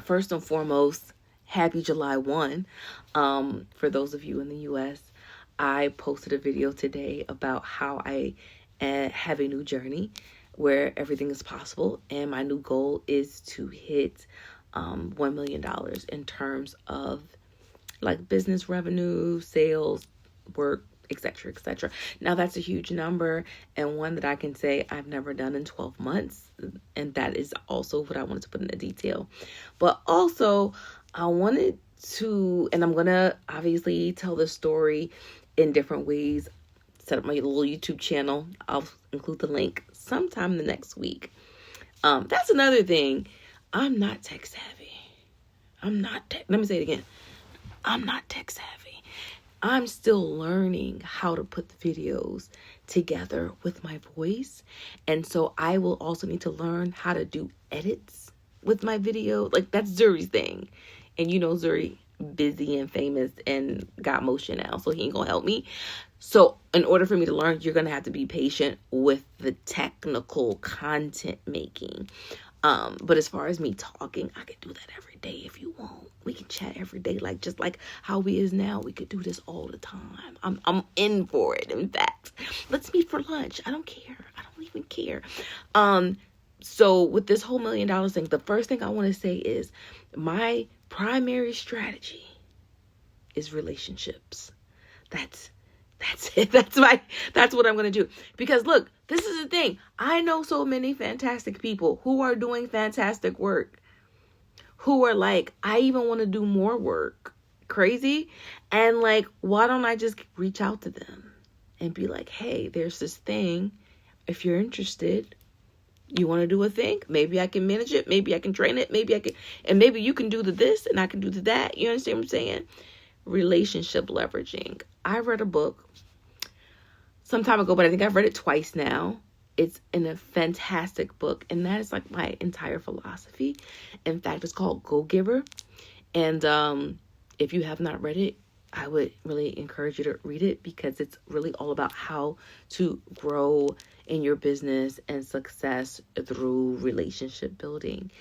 first and foremost, happy July 1. For those of you in the US, I posted a video today about how I have a new journey where everything is possible. And my new goal is to hit $1 million in terms of like business revenue, sales, work, etc., etc. Now that's a huge number and one that I can say I've never done in 12 months. And that is also what I wanted to put into detail. But also I wanted to, and I'm going to obviously tell the story in different ways, set up my little YouTube channel. I'll include the link sometime the next week. That's another thing. I'm not tech savvy. Let me say it again. I'm not tech savvy. I'm still learning how to put the videos together with my voice. And so I will also need to learn how to do edits with my video. Like that's Zuri's thing. And you know Zuri busy and famous and got motion now, so he ain't gonna help me. So in order for me to learn, you're gonna have to be patient with the technical content making. But as far as me talking, I could do that every day if you want. We can chat every day, like just like how we is now. We could do this all the time. I'm in for it. In fact, let's meet for lunch. I don't care. I don't even care. So with this whole $1 million thing, the first thing I want to say is my primary strategy is relationships. That's it. That's what I'm going to do. Because look, this is the thing. I know so many fantastic people who are doing fantastic work, who are like, I even want to do more work. Crazy. And like, why don't I just reach out to them and be like, hey, there's this thing. If you're interested, you want to do a thing? Maybe I can manage it. Maybe I can train it. Maybe I can, and maybe you can do the this and I can do the that. You understand what I'm saying? Relationship leveraging. I read a book some time ago, but I think I've read it twice now. It's in a fantastic book, and that is like my entire philosophy. In fact, it's called Go Giver. And if you have not read it, I would really encourage you to read it because it's really all about how to grow in your business and success through relationship building.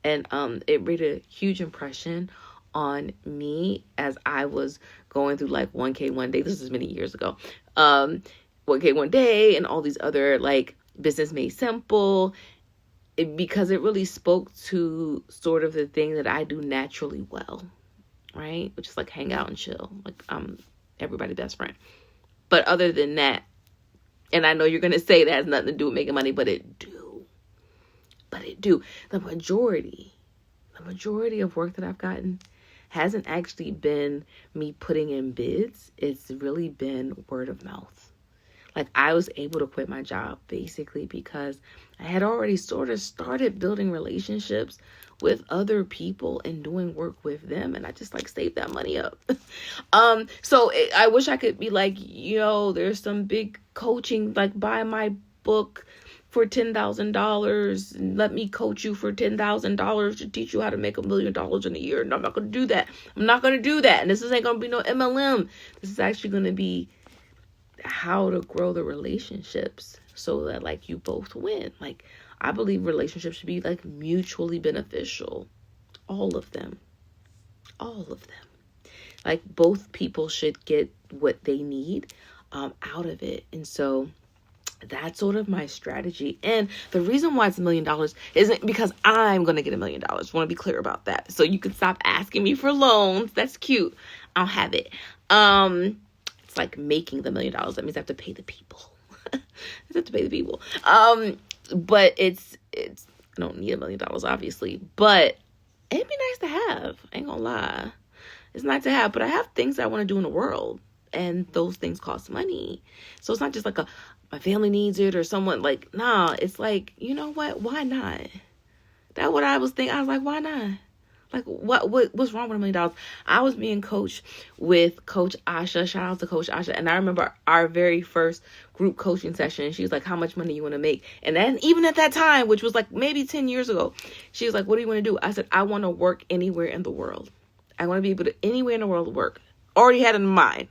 And it made a huge impression on me as I was going through like 1K one day. This is many years ago. 1K one day and all these other like Business Made Simple, because it really spoke to sort of the thing that I do naturally well, right? Which is like hang out and chill. Like I'm everybody's best friend. But other than that, and I know you're going to say that has nothing to do with making money, but it do. The majority of work that I've gotten hasn't actually been me putting in bids. It's really been word of mouth. Like I was able to quit my job basically because I had already sort of started building relationships with other people and doing work with them. And I just like saved that money up. I wish I could be like, there's some big coaching, like buy my book for $10,000 and let me coach you for $10,000 to teach you how to make $1 million in a year. And I'm not going to do that. And this ain't going to be no MLM. This is actually going to be how to grow the relationships so that like you both win. Like I believe relationships should be like mutually beneficial. All of them. Like both people should get what they need out of it. And so that's sort of my strategy. And the reason why it's $1 million isn't because I'm going to get $1 million. I want to be clear about that. So you can stop asking me for loans. That's cute. I'll have it. It's like making the $1 million. That means I have to pay the people. But it's I don't need $1 million, obviously. But it'd be nice to have. I ain't gonna lie. It's nice to have. But I have things I want to do in the world. And those things cost money. So it's not just like my family needs it or someone like, nah, it's like, you know what? Why not? That's what I was thinking. I was like, why not? Like, what's wrong with $1 million? I was being coached with Coach Asha. Shout out to Coach Asha. And I remember our very first group coaching session. She was like, how much money you want to make? And then even at that time, which was like maybe 10 years ago, she was like, what do you want to do? I said, I want to work anywhere in the world. I want to be able to anywhere in the world work. Already had it in mind.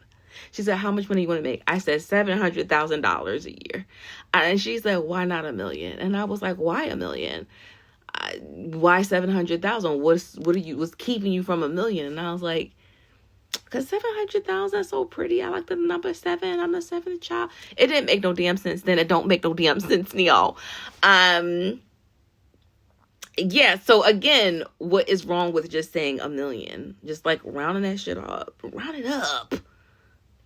She said, how much money you want to make? I said, $700,000 a year. And she said, why not $1 million? And I was like, why $1 million? why 700,000? What's keeping you from $1 million? And I was like, because 700,000 is so pretty. I like the number 7. I'm the 7th child. It didn't make no damn sense then. It don't make no damn sense now. Yeah, so again, what is wrong with just saying $1 million? Just like rounding that shit up. Round it up.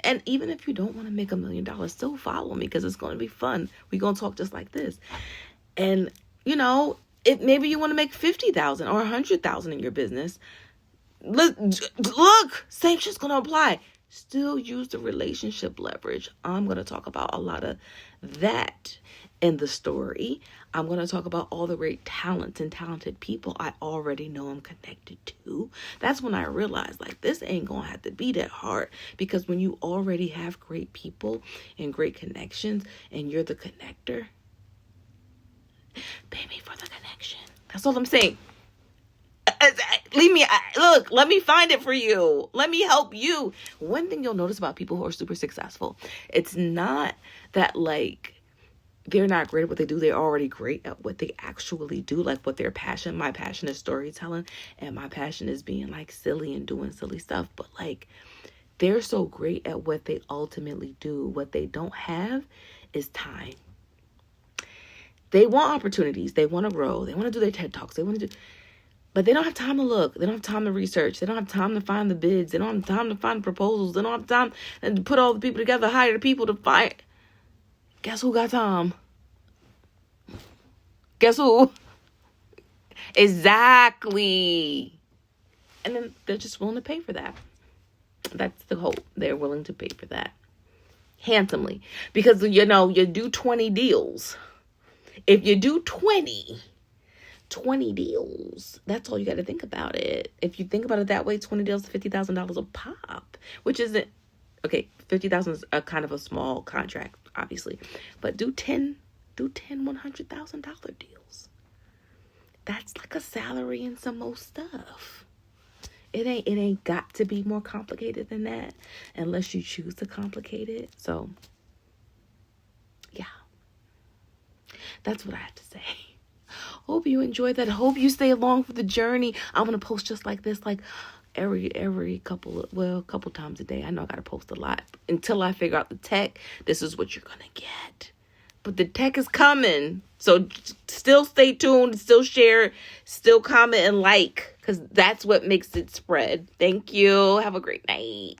And even if you don't want to make $1 million, still follow me because it's going to be fun. We're going to talk just like this. And, you know, maybe you want to make 50,000 or 100,000 in your business. Look, same shit's going to apply. Still use the relationship leverage. I'm going to talk about a lot of that in the story. I'm going to talk about all the great talents and talented people I already know I'm connected to. That's when I realized, like, this ain't going to have to be that hard, because when you already have great people and great connections and you're the connector, pay me for the connection. That's all I'm saying. Let me find it for you. Let me help you. One thing you'll notice about people who are super successful, it's not that, like, they're not great at what they do. They're already great at what they actually do, like what their passion. My passion is storytelling, and my passion is being like silly and doing silly stuff. But like, they're so great at what they ultimately do. What they don't have is time. They want opportunities. They want to grow. They want to do their TED Talks. But they don't have time to look. They don't have time to research. They don't have time to find the bids. They don't have time to find proposals. They don't have time to put all the people together, hire the people to find. Guess who got time? Guess who? Exactly. And then they're just willing to pay for that. That's the hope. They're willing to pay for that handsomely. Because, you know, you do 20 deals. If you do 20 deals, that's all you got to think about it. If you think about it that way, 20 deals, $50,000 a pop, which isn't, okay, 50,000 is a kind of a small contract, obviously, but do 10 $100,000 deals. That's like a salary and some more stuff. It ain't got to be more complicated than that unless you choose to complicate it. So yeah, that's what I have to say. Hope you enjoyed that. Hope you stay along for the journey. I'm gonna post just like this, like every couple times a day. I know I gotta post a lot until I figure out the tech. This is what you're gonna get. But the tech is coming. So still stay tuned, still share, still comment and like, because that's what makes it spread. Thank you. Have a great night.